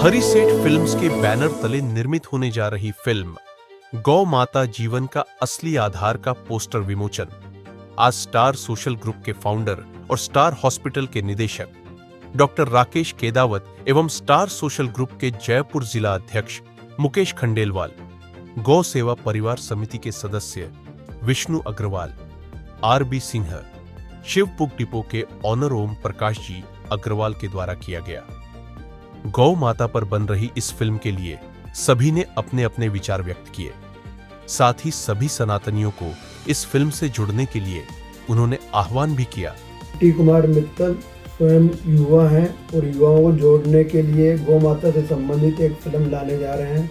हरी सेठ फिल्म्स के बैनर तले निर्मित होने जा रही फिल्म गौ माता जीवन का असली आधार का पोस्टर विमोचन आज स्टार सोशल ग्रुप के फाउंडर और स्टार हॉस्पिटल के निदेशक डॉक्टर राकेश केदावत एवं स्टार सोशल ग्रुप के जयपुर जिला अध्यक्ष मुकेश खंडेलवाल, गौ सेवा परिवार समिति के सदस्य विष्णु अग्रवाल, आरबी सिंह, शिवपुग डिपो के ऑनर ओम प्रकाश जी अग्रवाल के द्वारा किया गया। गौ माता पर बन रही इस फिल्म के लिए सभी ने अपने अपने विचार व्यक्त किए। साथ ही सभी सनातनियों को इस फिल्म से जुड़ने के लिए उन्होंने आह्वान भी किया। टी कुमार मित्तल स्वयं युवा हैं और युवाओं को जोड़ने के लिए गौ माता से संबंधित एक फिल्म लाने जा रहे हैं।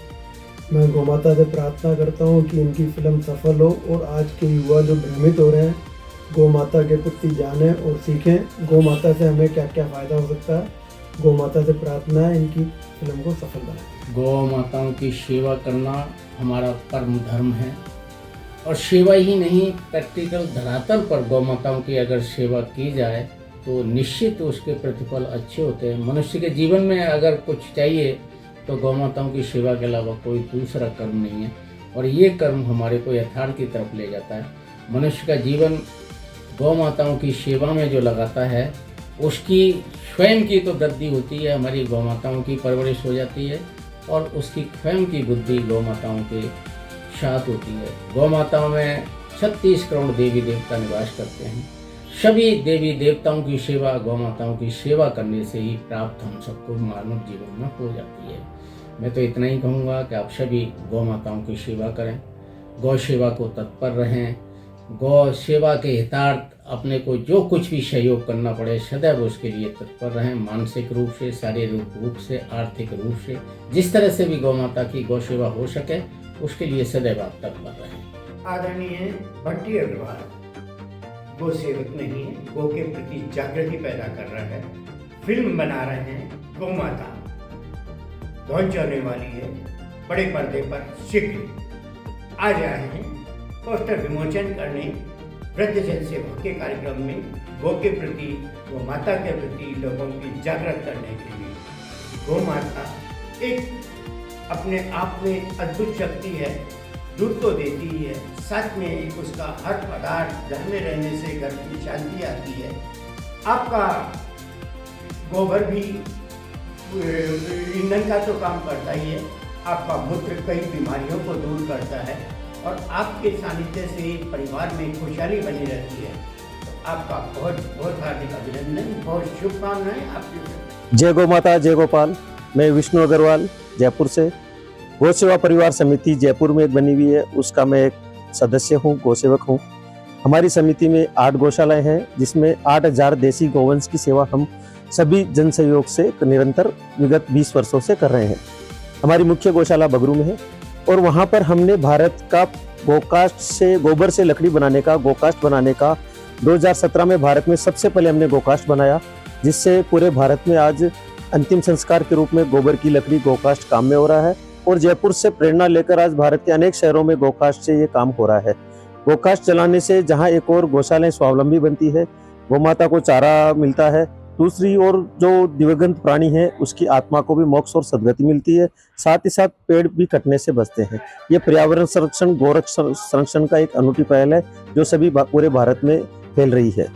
मैं गौ माता से प्रार्थना करता हूं कि इनकी फिल्म सफल हो और आज के युवा जो भ्रमित हो रहे हैं गौ माता के प्रति जानें और सीखें गौ माता से हमें क्या क्या फ़ायदा हो सकता है। गौ माता से प्रार्थना है इनकी फिल्म को सफल बनाएं। गौ माताओं की सेवा करना हमारा परम धर्म है और सेवा ही नहीं, प्रैक्टिकल धरातल पर गौ माताओं की अगर सेवा की जाए तो निश्चित उसके प्रतिफल अच्छे होते हैं। मनुष्य के जीवन में अगर कुछ चाहिए तो गौ माताओं की सेवा के अलावा कोई दूसरा कर्म नहीं है और ये कर्म हमारे को यथार्थ की तरफ ले जाता है। मनुष्य का जीवन गौ माताओं की सेवा में जो लगाता है उसकी स्वयं की तो वृद्धि होती है, हमारी गौ माताओं की परवरिश हो जाती है और उसकी स्वयं की बुद्धि गौ माताओं के साथ होती है। गौ माताओं में 36 करोड़ देवी देवता निवास करते हैं। सभी देवी देवताओं की सेवा गौ माताओं की सेवा करने से ही प्राप्त हम सबको मानव जीवन में हो जाती है। मैं तो इतना ही कहूँगा कि आप सभी गौ माताओं की सेवा करें, गौ सेवा को तत्पर रहें, गौ सेवा के हितार्थ अपने को जो कुछ भी सहयोग करना पड़े सदैव उसके लिए तत्पर रहें। मानसिक रूप से, शारीरिक रूप से, आर्थिक रूप से, जिस तरह से भी गौ माता की गौ सेवा हो सके उसके लिए सदैव आप तत्पर रहें। आदरणीय भट्टी अग्रवाल गौ सेवक नहीं है, गौ के प्रति जागृति पैदा कर रहा है, फिल्म बना रहे हैं। गौ माता लॉन्च होने वाली है बड़े पर्दे पर शीघ्र। आ रहे हैं पोस्टर विमोचन करने वृद्धजन सेवा के कार्यक्रम में गौ के प्रति, गौ माता के प्रति लोगों की जागृत करने के लिए। गौ माता एक अपने आप में अद्भुत शक्ति है, दूध तो देती ही है, साथ में एक उसका हर पदार्थ घर में रहने से घर की शांति आती है। आपका गोबर भी ईंधन का तो काम करता ही है, आपका मूत्र कई बीमारियों को दूर करता है और आपके सानिध्य से परिवार में खुशहाली बनी रहती है। तो आपका बहुत बहुत हार्दिक अभिनंदन, बहुत शुभकामनाएं आपकी। जय गौ माता, जय गोपाल। मैं विष्णु अग्रवाल जयपुर से, गौ सेवा परिवार समिति जयपुर में एक बनी हुई है, उसका मैं एक सदस्य हूँ, गौ सेवक हूँ। हमारी समिति में 8 गौशालाएं हैं जिसमें 8000 देसी गौवंश की सेवा हम सभी जन सहयोग से निरंतर विगत 20 वर्षों से कर रहे हैं। हमारी मुख्य गौशाला बगरू में है और वहाँ पर हमने भारत का गोकास्ट से, गोबर से लकड़ी बनाने का, गोकास्ट बनाने का 2017 में भारत में सबसे पहले हमने गोकास्ट बनाया, जिससे पूरे भारत में आज अंतिम संस्कार के रूप में गोबर की लकड़ी गोकास्ट काम में हो रहा है और जयपुर से प्रेरणा लेकर आज भारत के अनेक शहरों में गोकास्ट से ये काम हो रहा है। गोकास्ट चलाने से जहाँ एक और गौशालाएं स्वावलंबी बनती है, गौ माता को चारा मिलता है, दूसरी ओर जो दिव्यगंत प्राणी है उसकी आत्मा को भी मोक्ष और सद्गति मिलती है, साथ ही साथ पेड़ भी कटने से बचते हैं। ये पर्यावरण संरक्षण, गोरक्षण संरक्षण का एक अनूठी पहल है जो सभी पूरे भारत में फैल रही है।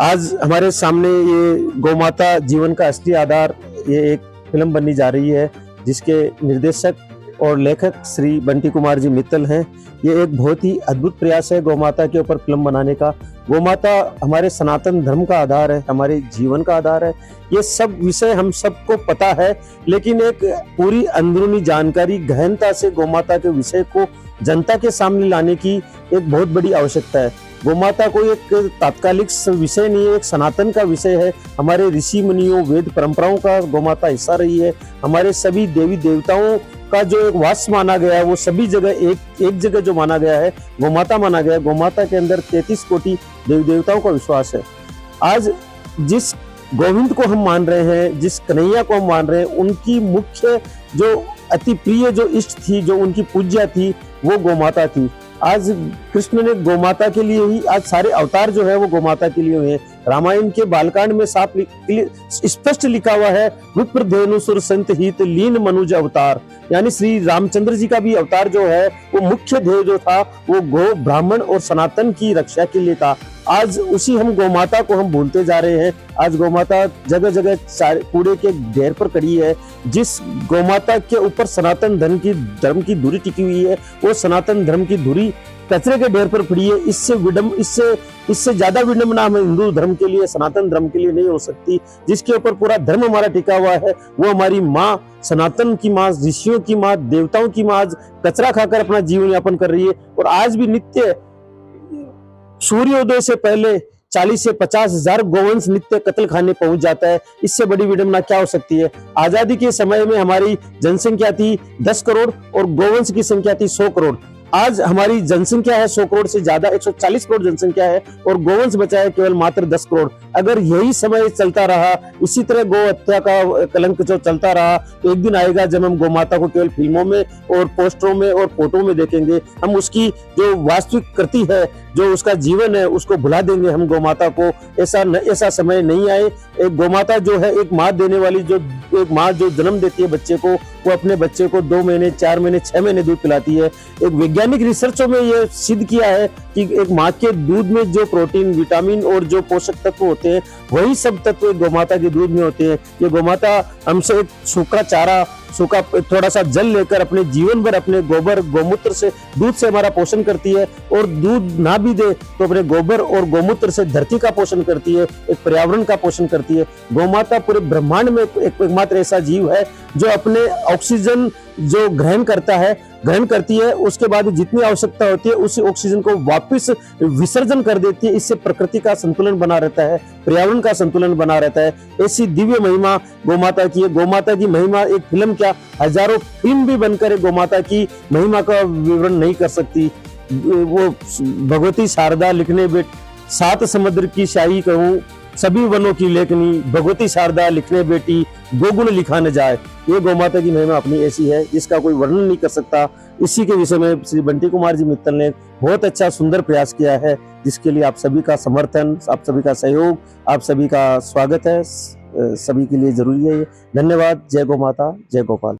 आज हमारे सामने ये गौ माता जीवन का असली आधार, ये एक फिल्म बनने जा रही है जिसके निर्देशक और लेखक श्री बंटी कुमार जी मित्तल हैं। ये एक बहुत ही अद्भुत प्रयास है गौ माता के ऊपर फिल्म बनाने का। गौ माता हमारे सनातन धर्म का आधार है, हमारे जीवन का आधार है। ये सब विषय हम सबको पता है, लेकिन एक पूरी अंदरूनी जानकारी गहनता से गौ माता के विषय को जनता के सामने लाने की एक बहुत बड़ी आवश्यकता है। गौ माता कोई एक तात्कालिक विषय नहीं है, एक सनातन का विषय है। हमारे ऋषि मुनियों, वेद परंपराओं का गौ माता हिस्सा रही है। हमारे सभी देवी देवताओं का जो एक वास माना गया है वो सभी जगह एक जगह जो माना गया है गौ माता माना गया है। गौ माता के अंदर 33 कोटि देवी देवताओं का विश्वास है। आज जिस गोविंद को हम मान रहे हैं, जिस कन्हैया को हम मान रहे हैं, उनकी मुख्य जो अति प्रिय जो इष्ट थी, जो उनकी पूज्या थी, वो गौ माता थी। आज कृष्ण ने गोमाता के लिए ही, आज सारे अवतार जो है वो गोमाता के लिए हुए हैं। रामायण के बालकांड में स्पष्ट लिखा हुआ है, विप्र धेनु सुर संत हित लीन मनुज अवतार, यानी श्री रामचंद्र जी का भी अवतार जो है वो मुख्य ध्येय जो था वो गो ब्राह्मण और सनातन की रक्षा के लिए था। आज उसी हम गोमाता को हम भूलते जा रहे हैं। आज गोमाता जगह जगह कूड़े के ढेर पर खड़ी है। जिस गोमाता के ऊपर सनातन धर्म की धुरी टिकी हुई है, वो सनातन धर्म की धुरी कचरे के ढेर पर पड़ी है। इससे ज्यादा विडंबना हम हिंदू धर्म के लिए, सनातन धर्म के लिए नहीं हो सकती। जिसके ऊपर पूरा धर्म हमारा टिका हुआ है वो हमारी माँ, सनातन की माँ, ऋषियों की माँ, देवताओं की माँ आज कचरा खाकर अपना जीवन यापन कर रही है। और आज भी नित्य सूर्योदय से पहले 40 से 50 हजार गोवंश नित्य कत्ल खाने पहुंच जाता है। इससे बड़ी विडंबना क्या हो सकती है। आजादी के समय में हमारी जनसंख्या थी 10 करोड़ और गोवंश की संख्या थी 100 करोड़। आज हमारी जनसंख्या है 100 करोड़ से ज्यादा, 140 करोड़ जनसंख्या है और गोवंश बचा है केवल मात्र 10 करोड़। अगर यही समय चलता रहा, इसी तरह गौ हत्या का कलंक जो चलता रहा, तो एक दिन आएगा जब हम गौमाता को केवल फिल्मों में और पोस्टरों में और फोटो में देखेंगे। हम उसकी जो वास्तविक कृति है, जो उसका जीवन है, उसको भुला देंगे हम गौमाता को। ऐसा समय नहीं आए। एक गौमाता जो है, एक माँ देने वाली, एक माँ जो जन्म देती है बच्चे को, वो अपने बच्चे को 2 महीने, 4 महीने, 6 महीने दूध पिलाती है। एक वैज्ञानिक रिसर्चों में यह सिद्ध किया है कि एक माँ के दूध में जो प्रोटीन, विटामिन और जो पोषक तत्व होते हैं, वही सब तत्व गौमाता के दूध में होते हैं। ये गौमाता हमसे एक सूखा चारा, सूखा थोड़ा सा जल लेकर अपने जीवन भर अपने गोबर गौमूत्र से, दूध से हमारा पोषण करती है। और दूध ना भी दे तो अपने गोबर और गौमूत्र से धरती का पोषण करती है, एक पर्यावरण का पोषण करती है। गौमाता पूरे ब्रह्मांड में एकमात्र ऐसा जीव है जो अपने ऑक्सीजन जो ग्रहण करती है, उसके बाद जितनी आवश्यकता होती है उसी ऑक्सीजन को वापस विसर्जन कर देती है। इससे प्रकृति का संतुलन बना रहता है, पर्यावरण का संतुलन बना रहता है। ऐसी दिव्य महिमा गोमाता की है। गोमाता की महिमा एक फिल्म क्या, हजारों फिल्म भी बनकर गोमाता की महिमा का विवरण नहीं कर सकती। वो भगवती शारदा लिखने सात समुद्र की शाही कहूँ, सभी वनों की लेखनी, भगवती शारदा लिखने बेटी, गोगुण लिखा न जाए। ये गौमाता की महिमा अपनी ऐसी है जिसका कोई वर्णन नहीं कर सकता। इसी के विषय में श्री बंटी कुमार जी मित्तल ने बहुत अच्छा सुंदर प्रयास किया है, जिसके लिए आप सभी का समर्थन, आप सभी का सहयोग, आप सभी का स्वागत है, सभी के लिए जरूरी है। धन्यवाद। जय गौ माता, जय गोपाल।